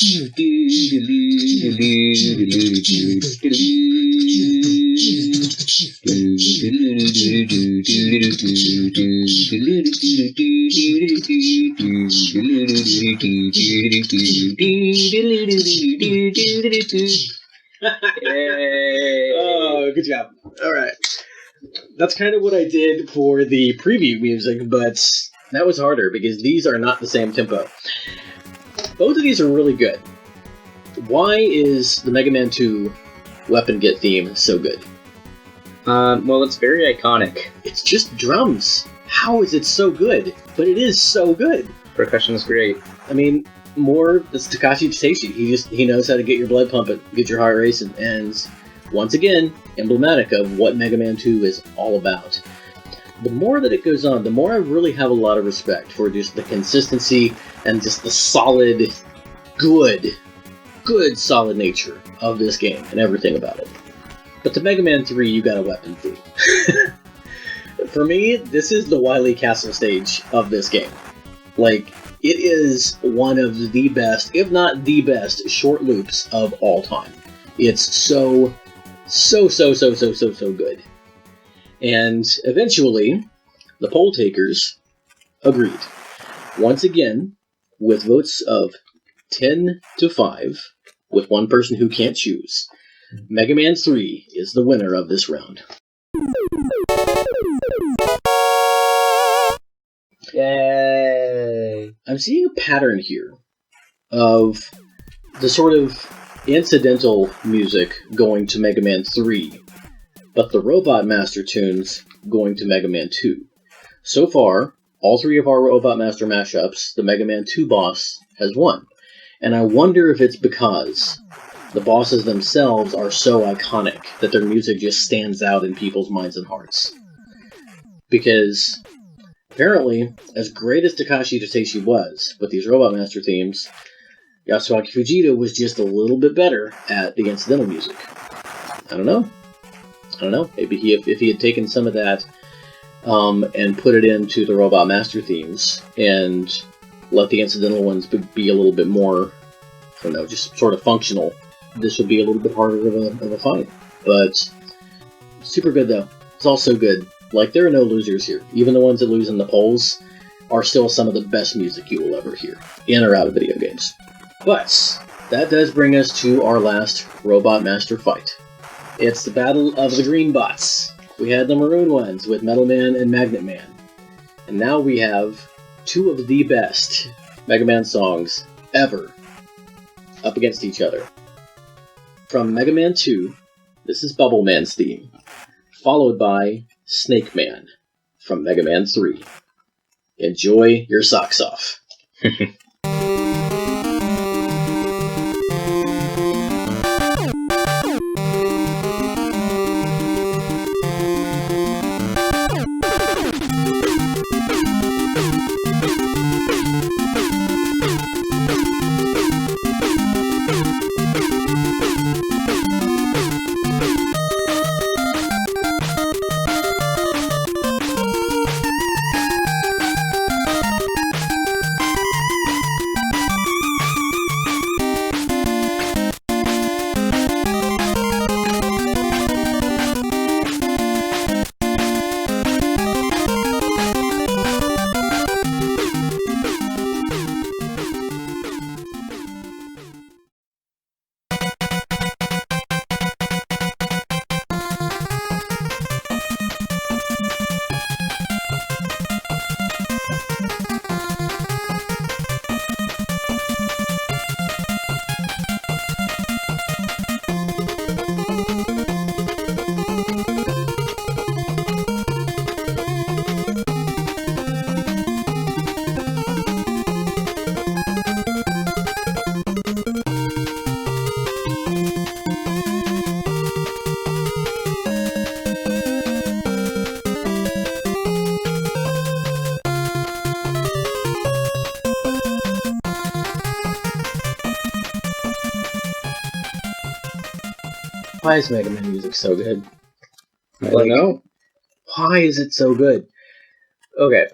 Oh, good job. All right. That's kind of what I did for the preview music, but that was harder because these are not the same tempo. Both of these are really good. Why is the Mega Man 2 Weapon Get theme so good? Well, it's very iconic. It's just drums. How is it so good? But it is so good. Percussion is great. I mean, that's Takashi Tateishi. He knows how to get your blood pumping, get your heart racing, and once again, emblematic of what Mega Man 2 is all about. The more that it goes on, the more I really have a lot of respect for just the consistency and just the solid, good solid nature of this game and everything about it. But to Mega Man 3, you got a weapon theme. For me, this is the Wily Castle stage of this game. Like, it is one of the best, if not the best, short loops of all time. It's so good. And eventually, the poll takers agreed. Once again, with votes of 10 to 5, with one person who can't choose, Mega Man 3 is the winner of this round. Yay! I'm seeing a pattern here of the sort of incidental music going to Mega Man 3, but the Robot Master tunes going to Mega Man 2. So far, all three of our Robot Master mashups, the Mega Man 2 boss has won. And I wonder if it's because the bosses themselves are so iconic that their music just stands out in people's minds and hearts. Because apparently, as great as Takashi Tateishi was with these Robot Master themes, Yasuaki Fujita was just a little bit better at the incidental music. I don't know. Maybe if he had taken some of that and put it into the Robot Master themes and let the incidental ones be a little bit more, I don't know, just sort of functional, this would be a little bit harder of a fight. But super good though. It's all so good. Like, there are no losers here. Even the ones that lose in the polls are still some of the best music you will ever hear, in or out of video games. But that does bring us to our last Robot Master fight. It's the Battle of the Green Bots. We had the maroon ones with Metal Man and Magnet Man. And now we have two of the best Mega Man songs ever up against each other. From Mega Man 2, this is Bubble Man's theme, followed by Snake Man from Mega Man 3. Enjoy your socks off. Why is Mega Man music so good? I don't know. Why is it so good? Okay.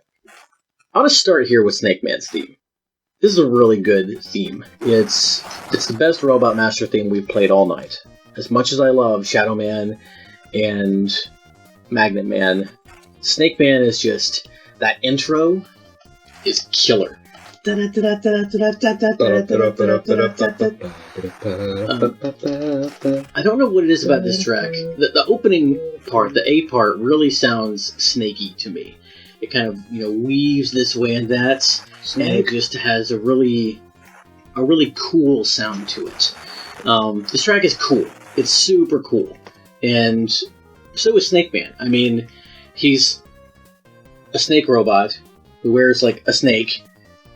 I want to start here with Snake Man's theme. This is a really good theme. It's the best Robot Master theme we've played all night. As much as I love Shadow Man and Magnet Man, Snake Man is just... That intro is killer. I don't know what it is about this track. The opening part, the A part, really sounds snaky to me. It kind of, weaves this way and that, and it just has a really cool sound to it. This track is cool. It's super cool. And so is Snake Man. I mean, he's a snake robot who wears, like, a snake,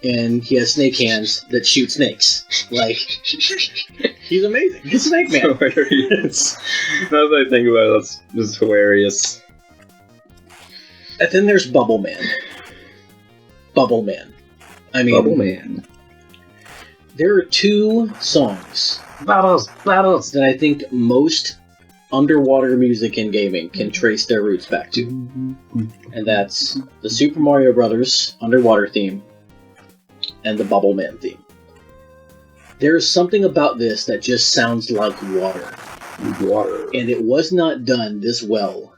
and he has snake hands that shoot snakes. Like, he's amazing. He's Snake Man. Hilarious. Now that I think about it, that's just hilarious. And then there's Bubble Man. Bubble Man. I mean... Bubble Man. There are two songs... Bubbles! ...that I think most underwater music in gaming can trace their roots back to. And that's the Super Mario Bros. Underwater theme and the Bubble Man theme. There's something about this that just sounds like water. Water. And it was not done this well,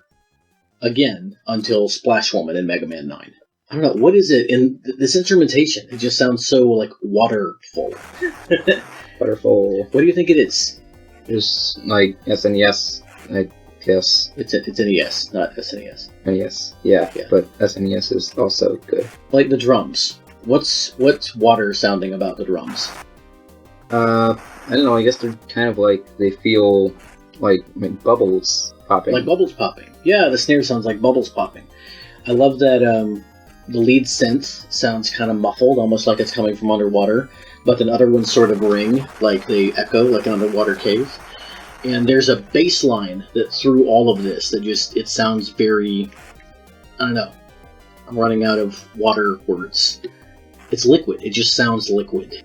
again, until Splash Woman in Mega Man 9. I don't know, what is it in this instrumentation? It just sounds so, like, waterful. Waterful. What do you think it is? Just like SNES, I guess. It's NES, not SNES. NES, yeah, but SNES is also good. Like the drums. What's water sounding about the drums? I don't know, I guess they're kind of like, they feel like bubbles popping. Like bubbles popping. Yeah, the snare sounds like bubbles popping. I love that the lead synth sounds kind of muffled, almost like it's coming from underwater, but then other ones sort of ring, like they echo, like an underwater cave. And there's a bass line that through all of this that just, it sounds very, I don't know, I'm running out of water words. It's liquid, it just sounds liquid.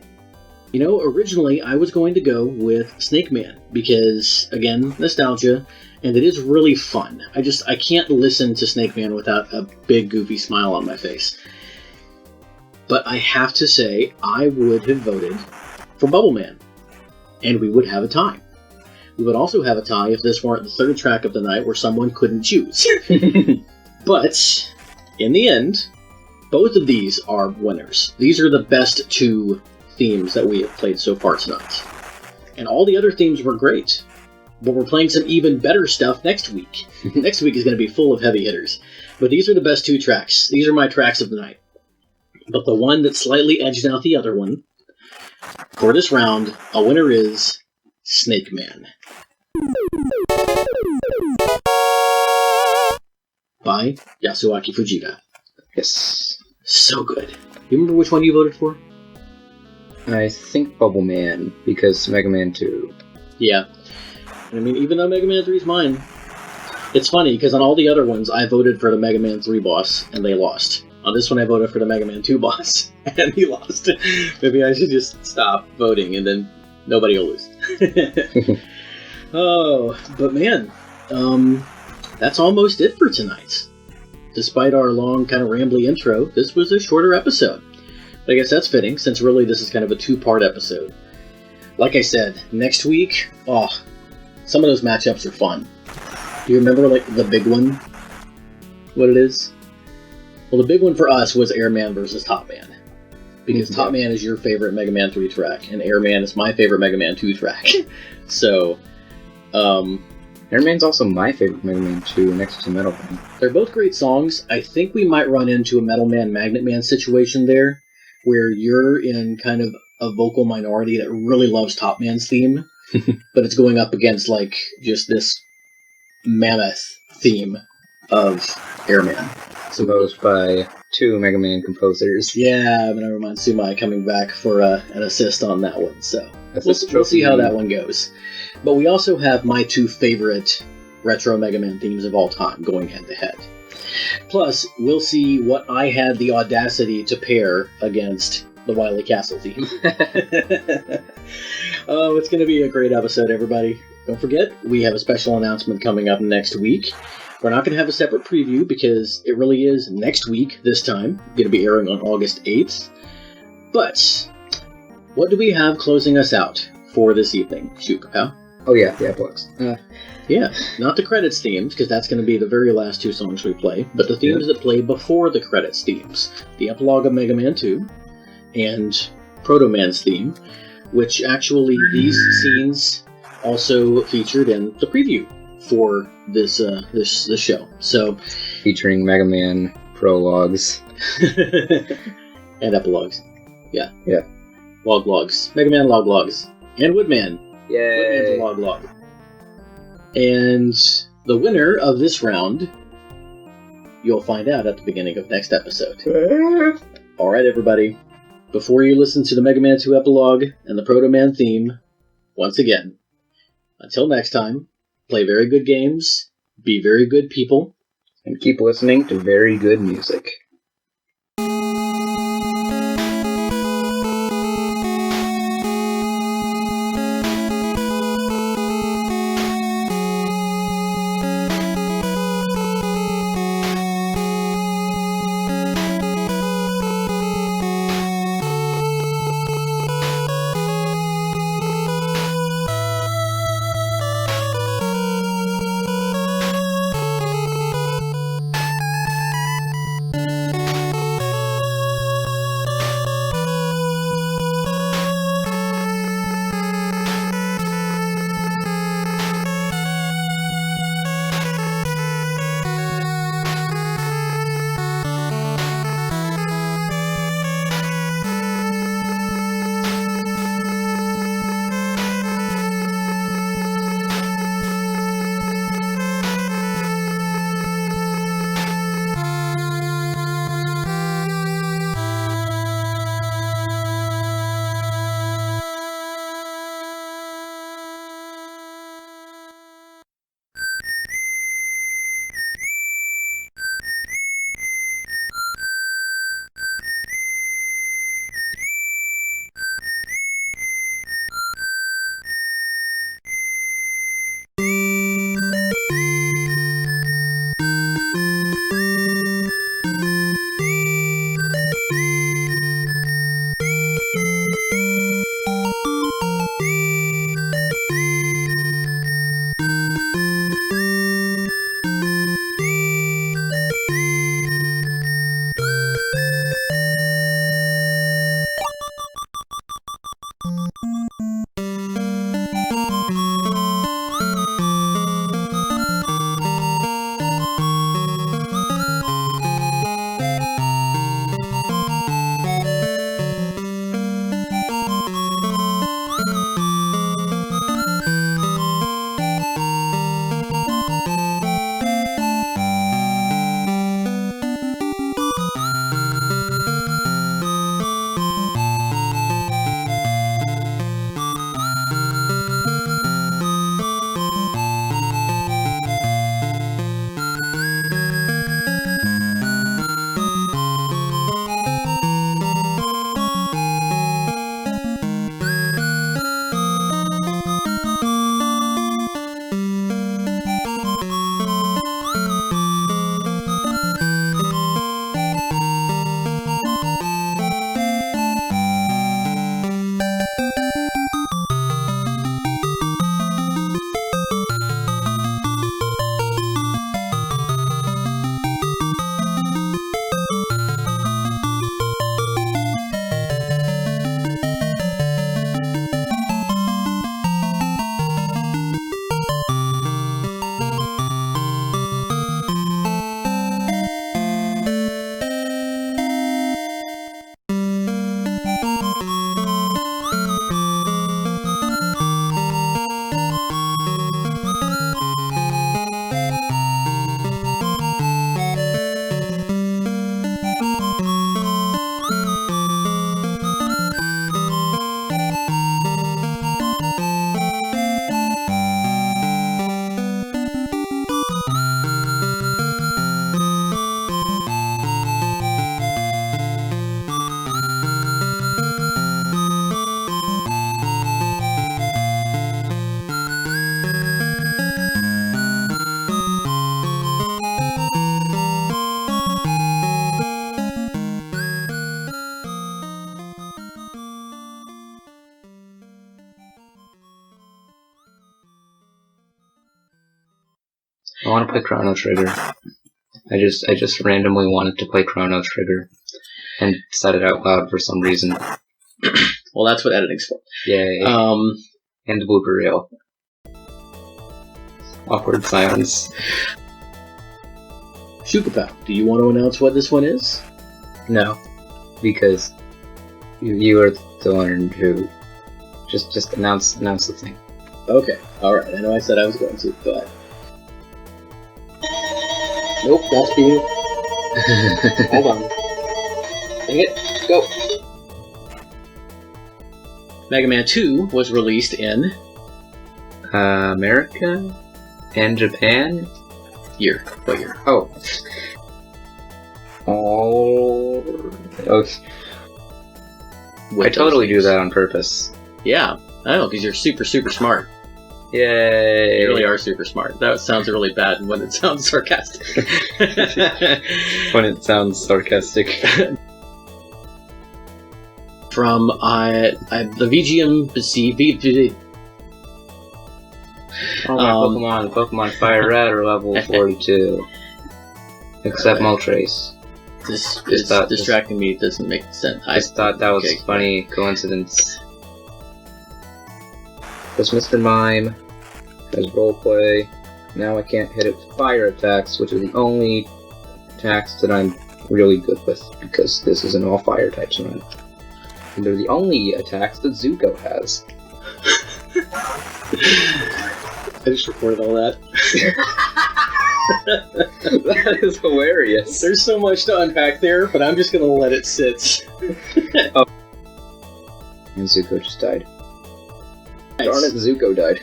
Originally I was going to go with Snake Man, because, again, nostalgia, and it is really fun. I can't listen to Snake Man without a big goofy smile on my face. But I have to say, I would have voted for Bubble Man, and we would have a tie. We would also have a tie if this weren't the third track of the night where someone couldn't choose. But, in the end, both of these are winners. These are the best two themes that we have played so far tonight. And all the other themes were great. But we're playing some even better stuff next week. Next week is going to be full of heavy hitters. But these are the best two tracks. These are my tracks of the night. But the one that slightly edged out the other one, for this round, a winner is Snake Man. By Yasuaki Fujita. Yes. So good. You remember which one you voted for? I think Bubble Man, because Mega Man 2. Yeah. I mean, even though Mega Man 3 is mine, it's funny, because on all the other ones, I voted for the Mega Man 3 boss, and they lost. On this one, I voted for the Mega Man 2 boss, and he lost. Maybe I should just stop voting, and then nobody will lose. Oh, but man, that's almost it for tonight. Despite our long, kind of rambly intro, this was a shorter episode. But I guess that's fitting, since really this is kind of a two-part episode. Like I said, next week, some of those matchups are fun. Do you remember, like, the big one? What it is? Well, the big one for us was Airman versus Top Man. Because Top Man is your favorite Mega Man 3 track, and Airman is my favorite Mega Man 2 track. So, Airman's also my favorite Mega Man 2 next to Metal Man. They're both great songs. I think we might run into a Metal Man, Magnet Man situation there, where you're in kind of a vocal minority that really loves Top Man's theme, but it's going up against, like, just this mammoth theme of Airman. Composed by two Mega Man composers. Yeah, but never mind, Sumai coming back for an assist on that one, so we'll see how that one goes. But we also have my two favorite retro Mega Man themes of all time going head-to-head. Plus, we'll see what I had the audacity to pair against the Wily Castle theme. Oh, it's going to be a great episode, everybody. Don't forget, we have a special announcement coming up next week. We're not going to have a separate preview because it really is next week this time. It's going to be airing on August 8th. But what do we have closing us out for this evening? Shoot, pal. Oh yeah, plugs. Yeah, not the credits themes, because that's going to be the very last 2 songs we play, but the themes that play before the credits themes. The epilogue of Mega Man 2 and Proto Man's theme, which actually these scenes also featured in the preview for this show. So featuring Mega Man prologues and epilogues. Yeah. Yeah. Logs. Mega Man logs. And Woodman. Yay. Woodman's log. And the winner of this round, you'll find out at the beginning of next episode. Alright, everybody. Before you listen to the Mega Man 2 epilogue and the Proto Man theme, once again, until next time, play very good games, be very good people, and keep listening to very good music. I want to play Chrono Trigger. I just randomly wanted to play Chrono Trigger and said it out loud for some reason. Well, that's what editing's for. Yay. And blooper reel. Awkward silence. Shukapow, do you want to announce what this one is? No, because you are the one who just announce the thing. Okay, alright, I know I said I was going to, but... Nope, that's for you. Hold on. Dang it, go! Mega Man 2 was released in... America? And Japan? Year. What year? Oh. I totally do that on purpose. Yeah, I know, because you're super, super smart. Yay! You really are super smart. That sounds really bad when it sounds sarcastic. When it sounds sarcastic. From the VGM... Pokemon Fire Red are level 42. Except Moltres. This is distracting me. It doesn't make sense. I just thought that was a funny coincidence. Because Mr. Mime has roleplay. Now I can't hit it with fire attacks, which are the only attacks that I'm really good with, because this is an all fire types run. And they're the only attacks that Zuko has. I just recorded all that. That is hilarious. There's so much to unpack there, but I'm just gonna let it sit. Oh. And Zuko just died. Nice. Darn it, Zuko died.